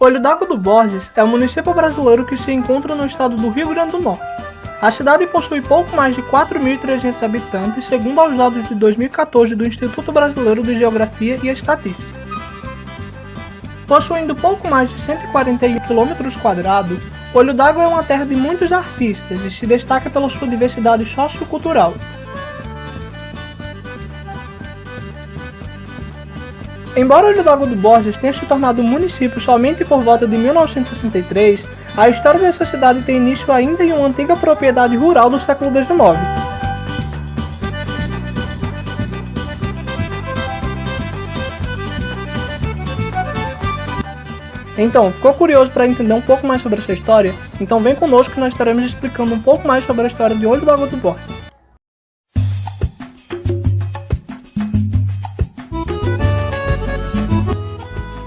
Olho d'Água do Borges é um município brasileiro que se encontra no estado do Rio Grande do Norte. A cidade possui pouco mais de 4.300 habitantes, segundo os dados de 2014 do Instituto Brasileiro de Geografia e Estatística. Possuindo pouco mais de 141 km², Olho d'Água é uma terra de muitos artistas e se destaca pela sua diversidade sociocultural. Embora Olho d'Água do Borges tenha se tornado um município somente por volta de 1963, a história dessa cidade tem início ainda em uma antiga propriedade rural do século XIX. Então, ficou curioso para entender um pouco mais sobre essa história? Então vem conosco que nós estaremos explicando um pouco mais sobre a história de Olho d'Água do Borges.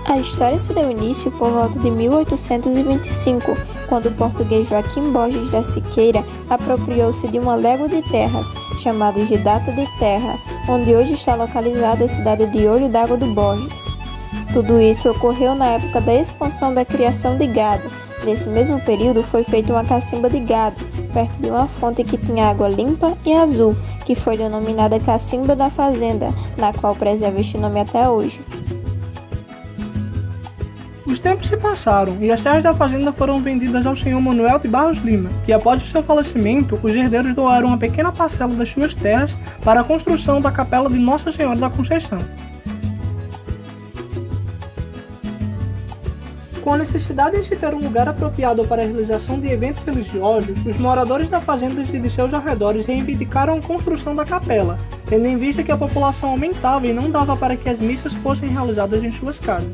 A história se deu início por volta de 1825, quando o português Joaquim Borges da Siqueira apropriou-se de uma légua de terras, chamada de Data de Terra, onde hoje está localizada a cidade de Olho d'Água do Borges. Tudo isso ocorreu na época da expansão da criação de gado. Nesse mesmo período foi feita uma cacimba de gado, perto de uma fonte que tinha água limpa e azul, que foi denominada Cacimba da Fazenda, na qual preserva este nome até hoje. Os tempos se passaram e as terras da fazenda foram vendidas ao senhor Manuel de Barros Lima, que após o seu falecimento, os herdeiros doaram uma pequena parcela das suas terras para a construção da capela de Nossa Senhora da Conceição. Com a necessidade de se ter um lugar apropriado para a realização de eventos religiosos, os moradores da fazenda e de seus arredores reivindicaram a construção da capela, tendo em vista que a população aumentava e não dava para que as missas fossem realizadas em suas casas.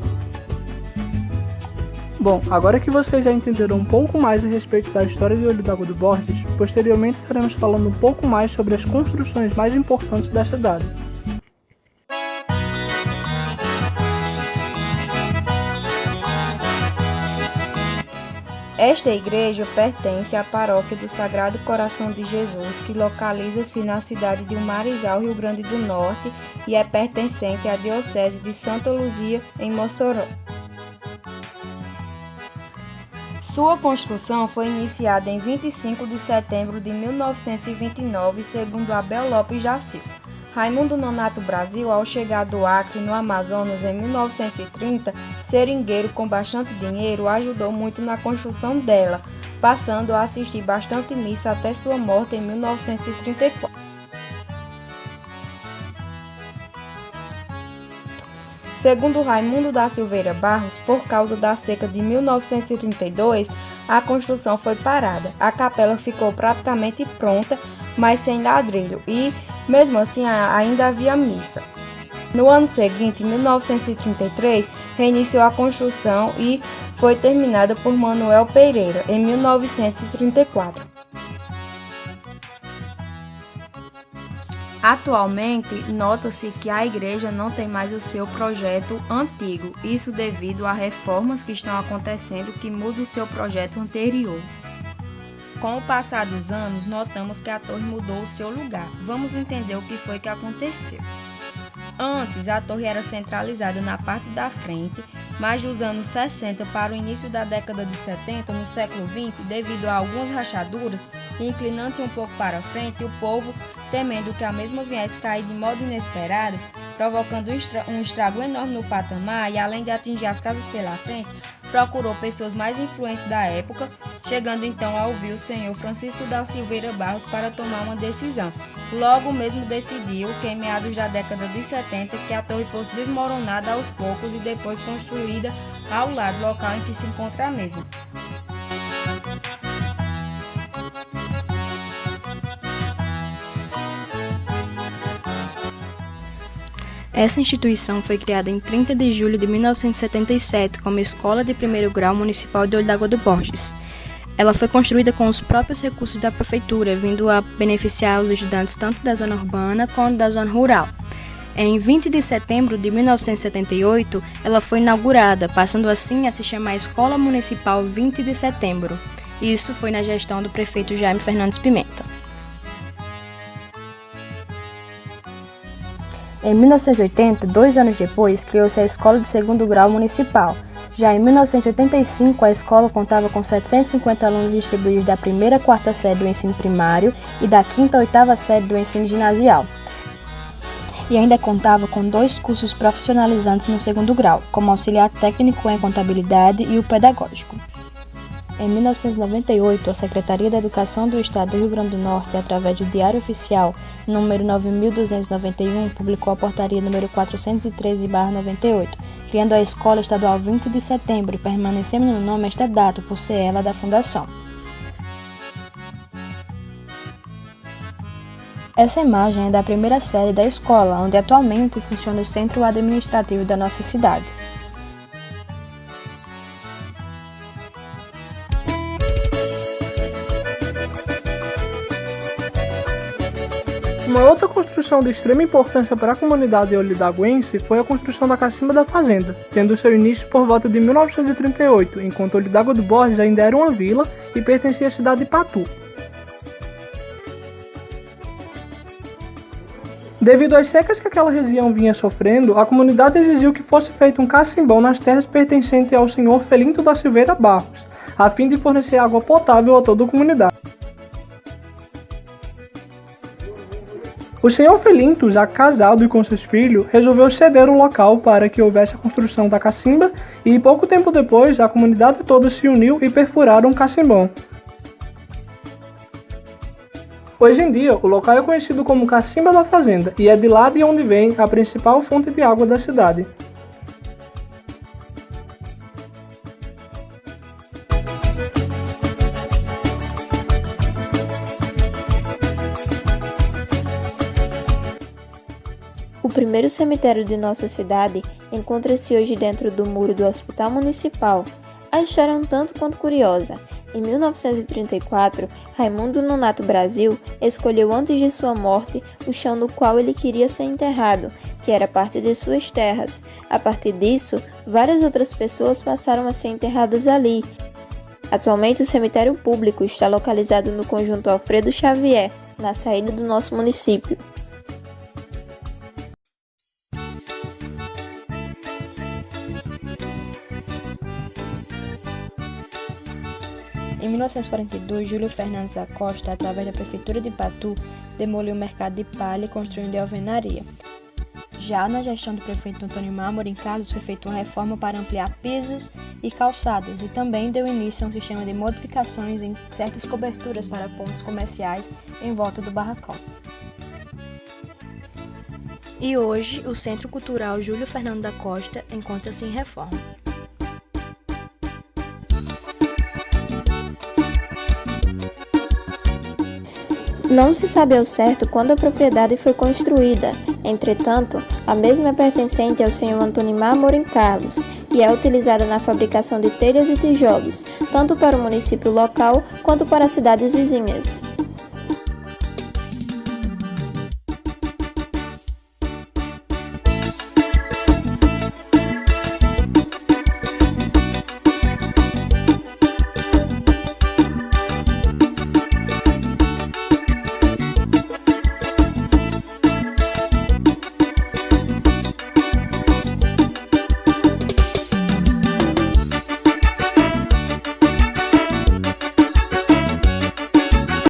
Bom, agora que vocês já entenderam um pouco mais a respeito da história de Olho d'Água do Borges, posteriormente estaremos falando um pouco mais sobre as construções mais importantes da cidade. Esta igreja pertence à paróquia do Sagrado Coração de Jesus, que localiza-se na cidade de Marizal, Rio Grande do Norte, e é pertencente à Diocese de Santa Luzia, em Mossoró. Sua construção foi iniciada em 25 de setembro de 1929, segundo Abel Lopes da Silva. Raimundo Nonato Brasil, ao chegar do Acre, no Amazonas, em 1930, seringueiro com bastante dinheiro, ajudou muito na construção dela, passando a assistir bastante missa até sua morte em 1934. Segundo Raimundo da Silveira Barros, por causa da seca de 1932, a construção foi parada. A capela ficou praticamente pronta, mas sem ladrilho, e, mesmo assim, ainda havia missa. No ano seguinte, em 1933, reiniciou a construção e foi terminada por Manuel Pereira, em 1934. Atualmente, nota-se que a igreja não tem mais o seu projeto antigo, isso devido a reformas que estão acontecendo que mudam o seu projeto anterior. Com o passar dos anos, notamos que a torre mudou o seu lugar. Vamos entender o que foi que aconteceu. Antes, a torre era centralizada na parte da frente, mas dos anos 60 para o início da década de 70, no século XX, devido a algumas rachaduras, inclinando-se um pouco para frente, o povo, temendo que a mesma viesse cair de modo inesperado, provocando um estrago enorme no patamar e, além de atingir as casas pela frente, procurou pessoas mais influentes da época, chegando então a ouvir o senhor Francisco da Silveira Barros para tomar uma decisão. Logo mesmo decidiu que em meados da década de 70 que a torre fosse desmoronada aos poucos e depois construída ao lado do local em que se encontra a mesma. Essa instituição foi criada em 30 de julho de 1977 como Escola de Primeiro Grau Municipal de Olho d'Água do Borges. Ela foi construída com os próprios recursos da prefeitura, vindo a beneficiar os estudantes tanto da zona urbana quanto da zona rural. Em 20 de setembro de 1978, ela foi inaugurada, passando assim a se chamar Escola Municipal 20 de Setembro. Isso foi na gestão do prefeito Jaime Fernandes Pimenta. Em 1980, 2 anos depois, criou-se a Escola de Segundo Grau Municipal. Já em 1985, a escola contava com 750 alunos distribuídos da primeira à quarta série do ensino primário e da quinta à oitava série do ensino ginasial. E ainda contava com 2 cursos profissionalizantes no segundo grau, como auxiliar técnico em contabilidade e o pedagógico. Em 1998, a Secretaria da Educação do Estado do Rio Grande do Norte, através do Diário Oficial número 9.291, publicou a portaria número 413/98, criando a Escola Estadual 20 de Setembro e permanecendo no nome esta data por ser ela da fundação. Essa imagem é da primeira série da escola, onde atualmente funciona o centro administrativo da nossa cidade. Uma outra construção de extrema importância para a comunidade olidaguense foi a construção da Cacimba da Fazenda, tendo seu início por volta de 1938, enquanto Olidago do Borges ainda era uma vila e pertencia à cidade de Patu. Devido às secas que aquela região vinha sofrendo, a comunidade exigiu que fosse feito um cacimbão nas terras pertencentes ao senhor Felinto da Silveira Barros, a fim de fornecer água potável a toda a comunidade. O senhor Felinto, já casado e com seus filhos, resolveu ceder o local para que houvesse a construção da cacimba e pouco tempo depois a comunidade toda se uniu e perfuraram um cacimbão. Hoje em dia, o local é conhecido como Cacimba da Fazenda e é de lá de onde vem a principal fonte de água da cidade. O primeiro cemitério de nossa cidade encontra-se hoje dentro do muro do Hospital Municipal. A história é um tanto quanto curiosa. Em 1934, Raimundo Nonato Brasil escolheu antes de sua morte o chão no qual ele queria ser enterrado, que era parte de suas terras. A partir disso, várias outras pessoas passaram a ser enterradas ali. Atualmente, o cemitério público está localizado no conjunto Alfredo Xavier, na saída do nosso município. Em 1942, Júlio Fernandes da Costa, através da Prefeitura de Patu, demoliu o mercado de palha e construiu de alvenaria. Já na gestão do prefeito Antônio Amorim Carlos, foi feita uma reforma para ampliar pisos e calçadas e também deu início a um sistema de modificações em certas coberturas para pontos comerciais em volta do barracão. E hoje, o Centro Cultural Júlio Fernando da Costa encontra-se em reforma. Não se sabe ao certo quando a propriedade foi construída. Entretanto, a mesma é pertencente ao senhor Antônio Amorim Carlos e é utilizada na fabricação de telhas e tijolos, tanto para o município local quanto para cidades vizinhas.